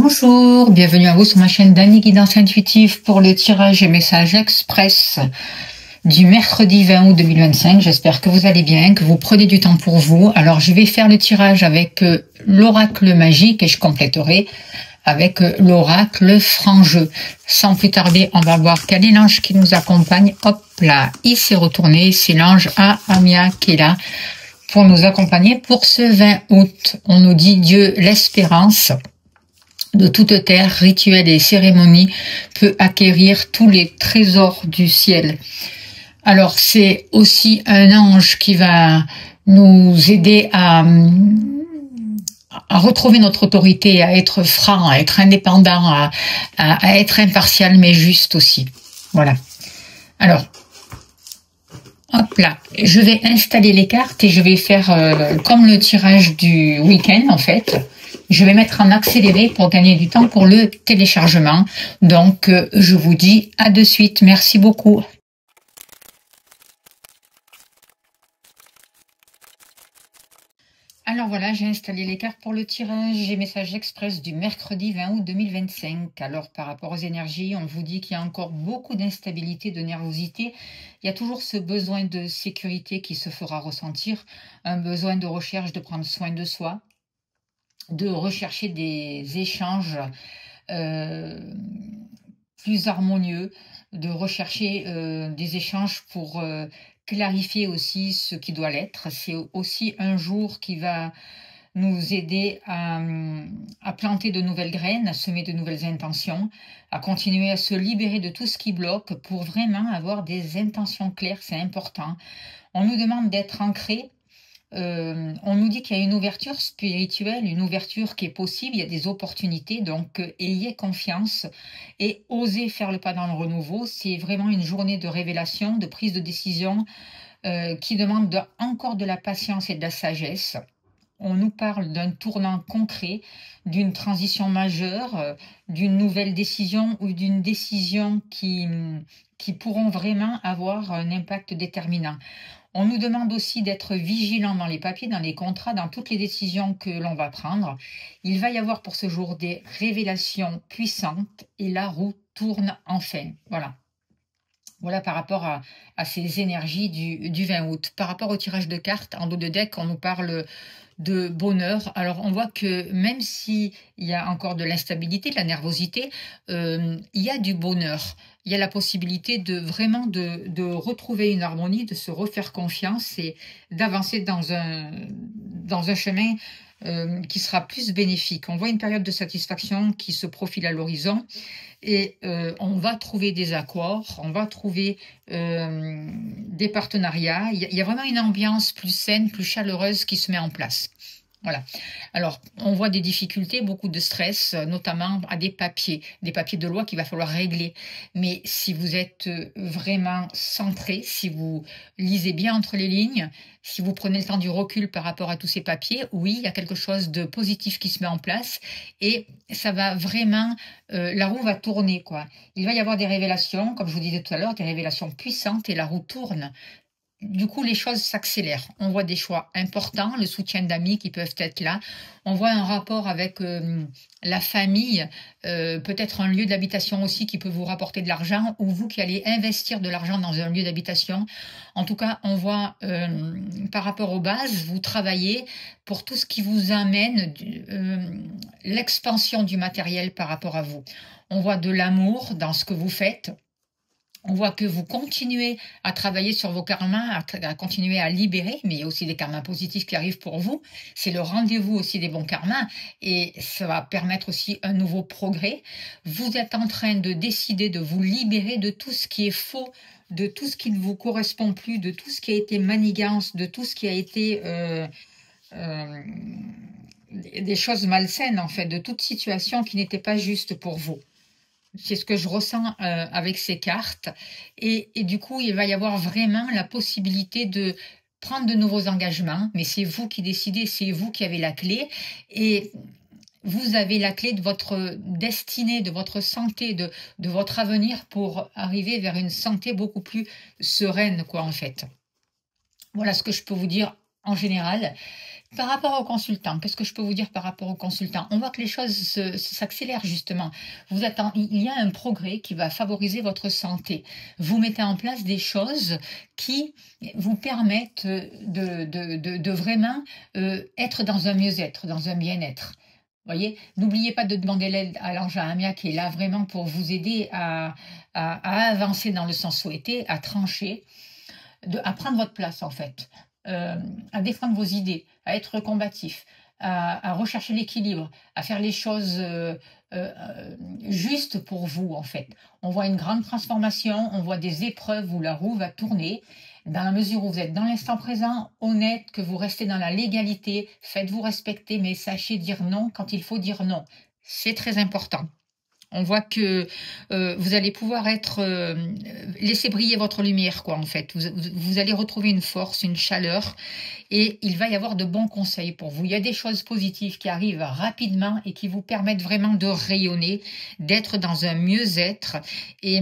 Bonjour, bienvenue à vous sur ma chaîne d'Annie Guidance Intuitive pour le tirage et message express du mercredi 20 août 2025. J'espère que vous allez bien, que vous prenez du temps pour vous. Alors je vais faire le tirage avec l'oracle magique et je compléterai avec l'oracle franc-jeu. Sans plus tarder, on va voir quel est l'ange qui nous accompagne. Hop là, il s'est retourné, c'est l'ange Amia qui est là pour nous accompagner pour ce 20 août. On nous dit Dieu, l'espérance de toute terre, rituel et cérémonie peut acquérir tous les trésors du ciel. Alors c'est aussi un ange qui va nous aider à retrouver notre autorité, à être franc, à être indépendant, à être impartial mais juste aussi. Voilà. Alors, hop là, je vais installer les cartes et je vais faire comme le tirage du week-end en fait. Je vais mettre en accéléré pour gagner du temps pour le téléchargement. Donc, je vous dis à de suite. Merci beaucoup. Alors voilà, j'ai installé les cartes pour le tirage et message express du mercredi 20 août 2025. Alors, par rapport aux énergies, on vous dit qu'il y a encore beaucoup d'instabilité, de nervosité. Il y a toujours ce besoin de sécurité qui se fera ressentir, un besoin de recherche, de prendre soin de soi, de rechercher des échanges plus harmonieux, de rechercher des échanges pour clarifier aussi ce qui doit l'être. C'est aussi un jour qui va nous aider à planter de nouvelles graines, à semer de nouvelles intentions, à continuer à se libérer de tout ce qui bloque pour vraiment avoir des intentions claires, c'est important. On nous demande d'être ancrés. On nous dit qu'il y a une ouverture spirituelle, une ouverture qui est possible, il y a des opportunités, donc ayez confiance et osez faire le pas dans le renouveau. C'est vraiment une journée de révélation, de prise de décision qui demande encore de la patience et de la sagesse. On nous parle d'un tournant concret, d'une transition majeure, d'une nouvelle décision ou d'une décision qui pourront vraiment avoir un impact déterminant. On nous demande aussi d'être vigilant dans les papiers, dans les contrats, dans toutes les décisions que l'on va prendre. Il va y avoir pour ce jour des révélations puissantes et la roue tourne enfin. Voilà. Voilà par rapport à ces énergies du 20 août. Par rapport au tirage de cartes, en dos de deck, on nous parle de bonheur. Alors on voit que même s'il y a encore de l'instabilité, de la nervosité, il y a du bonheur. Il y a la possibilité de vraiment de retrouver une harmonie, de se refaire confiance et d'avancer dans un chemin qui sera plus bénéfique. On voit une période de satisfaction qui se profile à l'horizon et on va trouver des accords, on va trouver des partenariats. Il y a vraiment une ambiance plus saine, plus chaleureuse qui se met en place. Voilà. Alors, on voit des difficultés, beaucoup de stress, notamment à des papiers de loi qu'il va falloir régler. Mais si vous êtes vraiment centré, si vous lisez bien entre les lignes, si vous prenez le temps du recul par rapport à tous ces papiers, oui, il y a quelque chose de positif qui se met en place et ça va vraiment, la roue va tourner, quoi. Il va y avoir des révélations, comme je vous disais tout à l'heure, des révélations puissantes et la roue tourne. Du coup, les choses s'accélèrent. On voit des choix importants, le soutien d'amis qui peuvent être là. On voit un rapport avec la famille, peut-être un lieu d'habitation aussi qui peut vous rapporter de l'argent, ou vous qui allez investir de l'argent dans un lieu d'habitation. En tout cas, on voit par rapport aux bases, vous travaillez pour tout ce qui vous amène l'expansion du matériel par rapport à vous. On voit de l'amour dans ce que vous faites. On voit que vous continuez à travailler sur vos karmas, à continuer à libérer, mais il y a aussi des karmas positifs qui arrivent pour vous. C'est le rendez-vous aussi des bons karmas et ça va permettre aussi un nouveau progrès. Vous êtes en train de décider de vous libérer de tout ce qui est faux, de tout ce qui ne vous correspond plus, de tout ce qui a été manigance, de tout ce qui a été des choses malsaines en fait, de toute situation qui n'était pas juste pour vous. C'est ce que je ressens avec ces cartes. Et du coup, il va y avoir vraiment la possibilité de prendre de nouveaux engagements. Mais c'est vous qui décidez, c'est vous qui avez la clé. Et vous avez la clé de votre destinée, de votre santé, de votre avenir pour arriver vers une santé beaucoup plus sereine, quoi, en fait. Voilà ce que je peux vous dire en général. Par rapport au consultant, qu'est-ce que je peux vous dire par rapport au consultant? On voit que les choses s'accélèrent justement. Il y a un progrès qui va favoriser votre santé. Vous mettez en place des choses qui vous permettent de vraiment être dans un mieux-être, dans un bien-être. Voyez, n'oubliez pas de demander l'aide à l'ange Amia qui est là vraiment pour vous aider à avancer dans le sens souhaité, à trancher, à prendre votre place en fait, à défendre vos idées, à être combatif, à rechercher l'équilibre, à faire les choses justes pour vous en fait. On voit une grande transformation, on voit des épreuves où la roue va tourner. Dans la mesure où vous êtes dans l'instant présent, honnête, que vous restez dans la légalité, faites-vous respecter, mais sachez dire non quand il faut dire non. C'est très important. On voit que vous allez pouvoir laisser briller votre lumière, quoi, en fait. Vous allez retrouver une force, une chaleur, et il va y avoir de bons conseils pour vous. Il y a des choses positives qui arrivent rapidement et qui vous permettent vraiment de rayonner, d'être dans un mieux-être, et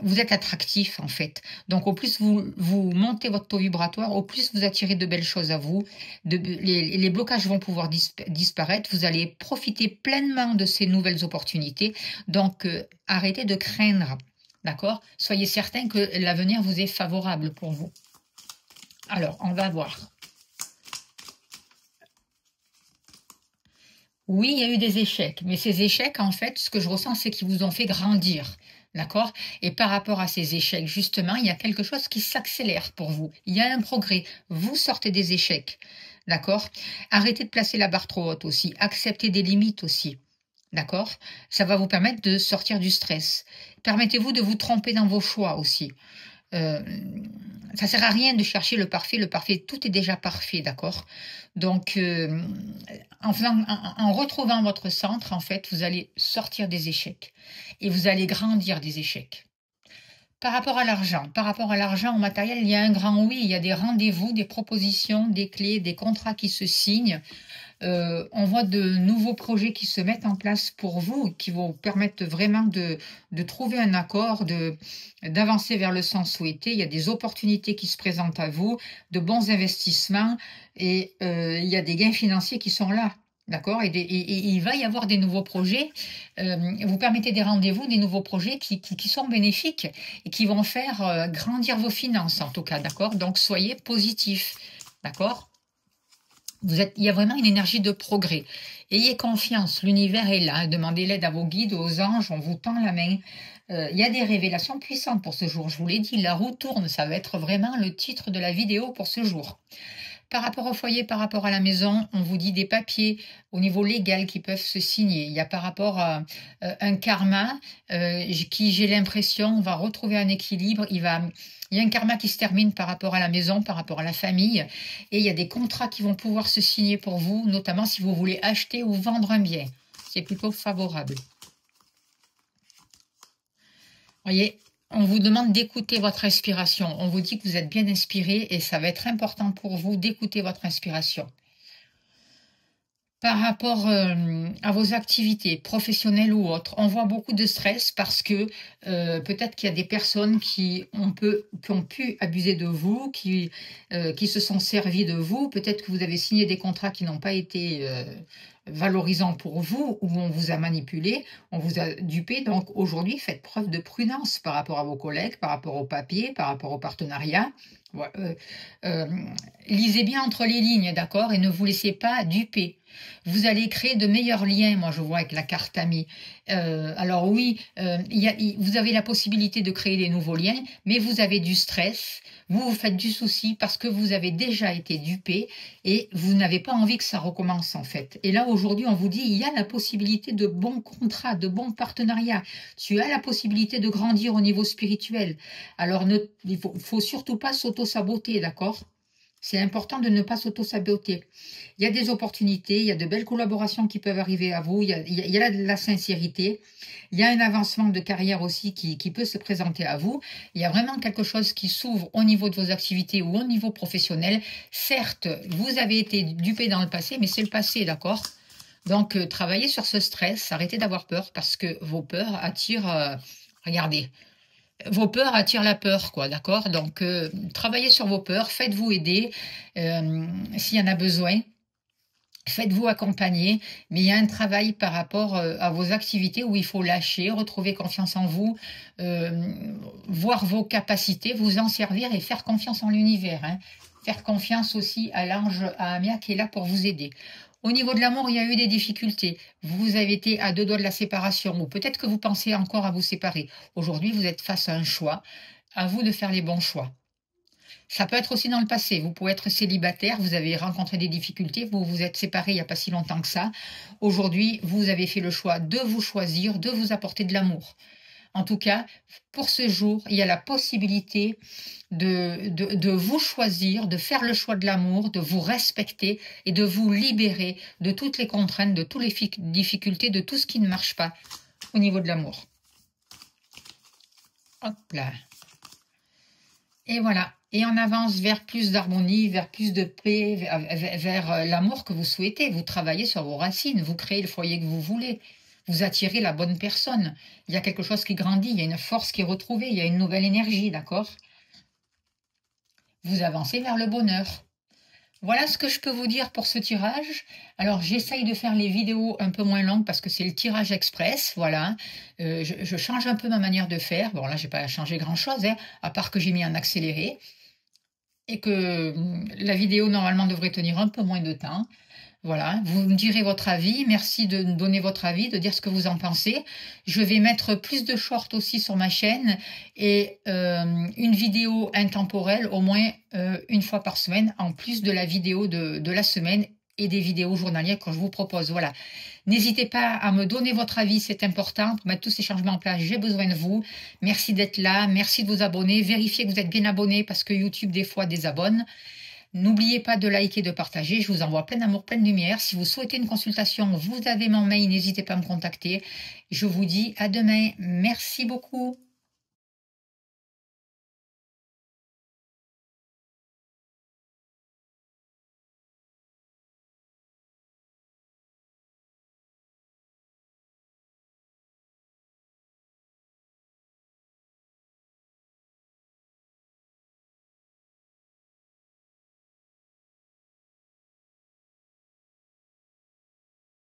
vous êtes attractif, en fait. Donc, au plus vous montez votre taux vibratoire, au plus vous attirez de belles choses à vous. Les blocages vont pouvoir disparaître. Vous allez profiter pleinement de ces nouvelles opportunités. Donc, arrêtez de craindre, d'accord? Soyez certain que l'avenir vous est favorable pour vous. Alors, on va voir. Oui, il y a eu des échecs, mais ces échecs, en fait, ce que je ressens, c'est qu'ils vous ont fait grandir, d'accord? Et par rapport à ces échecs, justement, il y a quelque chose qui s'accélère pour vous. Il y a un progrès. Vous sortez des échecs, d'accord? Arrêtez de placer la barre trop haute aussi. Acceptez des limites aussi. D'accord? Ça va vous permettre de sortir du stress. Permettez-vous de vous tromper dans vos choix aussi. Ça sert à rien de chercher le parfait. Le parfait, tout est déjà parfait, d'accord? Donc, en retrouvant votre centre, en fait, vous allez sortir des échecs et vous allez grandir des échecs. Par rapport à l'argent, au matériel, il y a un grand oui, il y a des rendez-vous, des propositions, des clés, des contrats qui se signent. On voit de nouveaux projets qui se mettent en place pour vous, qui vous permettent vraiment de trouver un accord, d'avancer vers le sens souhaité. Il y a des opportunités qui se présentent à vous, de bons investissements et il y a des gains financiers qui sont là. D'accord? Et il va y avoir des nouveaux projets. Vous permettez des rendez-vous, des nouveaux projets qui sont bénéfiques et qui vont faire grandir vos finances, en tout cas. D'accord? Donc, soyez positif. D'accord? Il y a vraiment une énergie de progrès. Ayez confiance, l'univers est là. Demandez l'aide à vos guides, aux anges, on vous tend la main. Il y a des révélations puissantes pour ce jour. Je vous l'ai dit, la roue tourne, ça va être vraiment le titre de la vidéo pour ce jour. Par rapport au foyer, par rapport à la maison, on vous dit des papiers au niveau légal qui peuvent se signer. Il y a par rapport à un karma qui, j'ai l'impression, va retrouver un équilibre. Il y a un karma qui se termine par rapport à la maison, par rapport à la famille. Et il y a des contrats qui vont pouvoir se signer pour vous, notamment si vous voulez acheter ou vendre un bien. C'est plutôt favorable. Voyez, on vous demande d'écouter votre respiration. On vous dit que vous êtes bien inspiré et ça va être important pour vous d'écouter votre inspiration. Par rapport à vos activités professionnelles ou autres, on voit beaucoup de stress parce que peut-être qu'il y a des personnes qui ont pu abuser de vous, qui se sont servis de vous. Peut-être que vous avez signé des contrats qui n'ont pas été valorisants pour vous, ou on vous a manipulé, on vous a dupé. Donc aujourd'hui, faites preuve de prudence par rapport à vos collègues, par rapport aux papiers, par rapport au partenariat. Lisez bien entre les lignes, d'accord, et ne vous laissez pas duper. Vous allez créer de meilleurs liens, moi je vois avec la carte amie. Alors oui, vous avez la possibilité de créer des nouveaux liens, mais vous avez du stress, vous vous faites du souci parce que vous avez déjà été dupé et vous n'avez pas envie que ça recommence en fait. Et là aujourd'hui on vous dit il y a la possibilité de bons contrats, de bons partenariats. Tu as la possibilité de grandir au niveau spirituel. Alors il faut surtout pas s'auto-saboter, d'accord ? C'est important de ne pas s'auto-saboter. Il y a des opportunités, il y a de belles collaborations qui peuvent arriver à vous, il y a la sincérité, il y a un avancement de carrière aussi qui peut se présenter à vous. Il y a vraiment quelque chose qui s'ouvre au niveau de vos activités ou au niveau professionnel. Certes, vous avez été dupé dans le passé, mais c'est le passé, d'accord ? Donc, travaillez sur ce stress, arrêtez d'avoir peur parce que vos peurs attirent... regardez. Vos peurs attirent la peur, quoi, d'accord? Donc, travaillez sur vos peurs, faites-vous aider s'il y en a besoin. Faites-vous accompagner, mais il y a un travail par rapport, à vos activités où il faut lâcher, retrouver confiance en vous, voir vos capacités, vous en servir et faire confiance en l'univers, hein. Faire confiance aussi à l'ange, à Amia qui est là pour vous aider. Au niveau de l'amour, il y a eu des difficultés. Vous avez été à 2 doigts de la séparation ou peut-être que vous pensez encore à vous séparer. Aujourd'hui, vous êtes face à un choix. À vous de faire les bons choix. Ça peut être aussi dans le passé. Vous pouvez être célibataire, vous avez rencontré des difficultés, vous vous êtes séparés il n'y a pas si longtemps que ça. Aujourd'hui, vous avez fait le choix de vous choisir, de vous apporter de l'amour. En tout cas, pour ce jour, il y a la possibilité de vous choisir, de faire le choix de l'amour, de vous respecter et de vous libérer de toutes les contraintes, de toutes les difficultés, de tout ce qui ne marche pas au niveau de l'amour. Hop là. Et voilà. Et on avance vers plus d'harmonie, vers plus de paix, vers l'amour que vous souhaitez. Vous travaillez sur vos racines, vous créez le foyer que vous voulez. Vous attirez la bonne personne. Il y a quelque chose qui grandit, il y a une force qui est retrouvée, il y a une nouvelle énergie, d'accord? Vous avancez vers le bonheur. Voilà ce que je peux vous dire pour ce tirage. Alors, j'essaye de faire les vidéos un peu moins longues parce que c'est le tirage express, voilà. Je change un peu ma manière de faire. Bon, là, j'ai pas changé grand-chose, hein, à part que j'ai mis en accéléré. Et que la vidéo, normalement, devrait tenir un peu moins de temps. Voilà, vous me direz votre avis. Merci de me donner votre avis, de dire ce que vous en pensez. Je vais mettre plus de shorts aussi sur ma chaîne et une vidéo intemporelle au moins une fois par semaine, en plus de la vidéo de la semaine et des vidéos journalières que je vous propose. Voilà. N'hésitez pas à me donner votre avis, c'est important. Pour mettre tous ces changements en place, j'ai besoin de vous. Merci d'être là, merci de vous abonner. Vérifiez que vous êtes bien abonné parce que YouTube, des fois, désabonne. N'oubliez pas de liker, de partager. Je vous envoie plein d'amour, plein de lumière. Si vous souhaitez une consultation, vous avez mon mail. N'hésitez pas à me contacter. Je vous dis à demain. Merci beaucoup.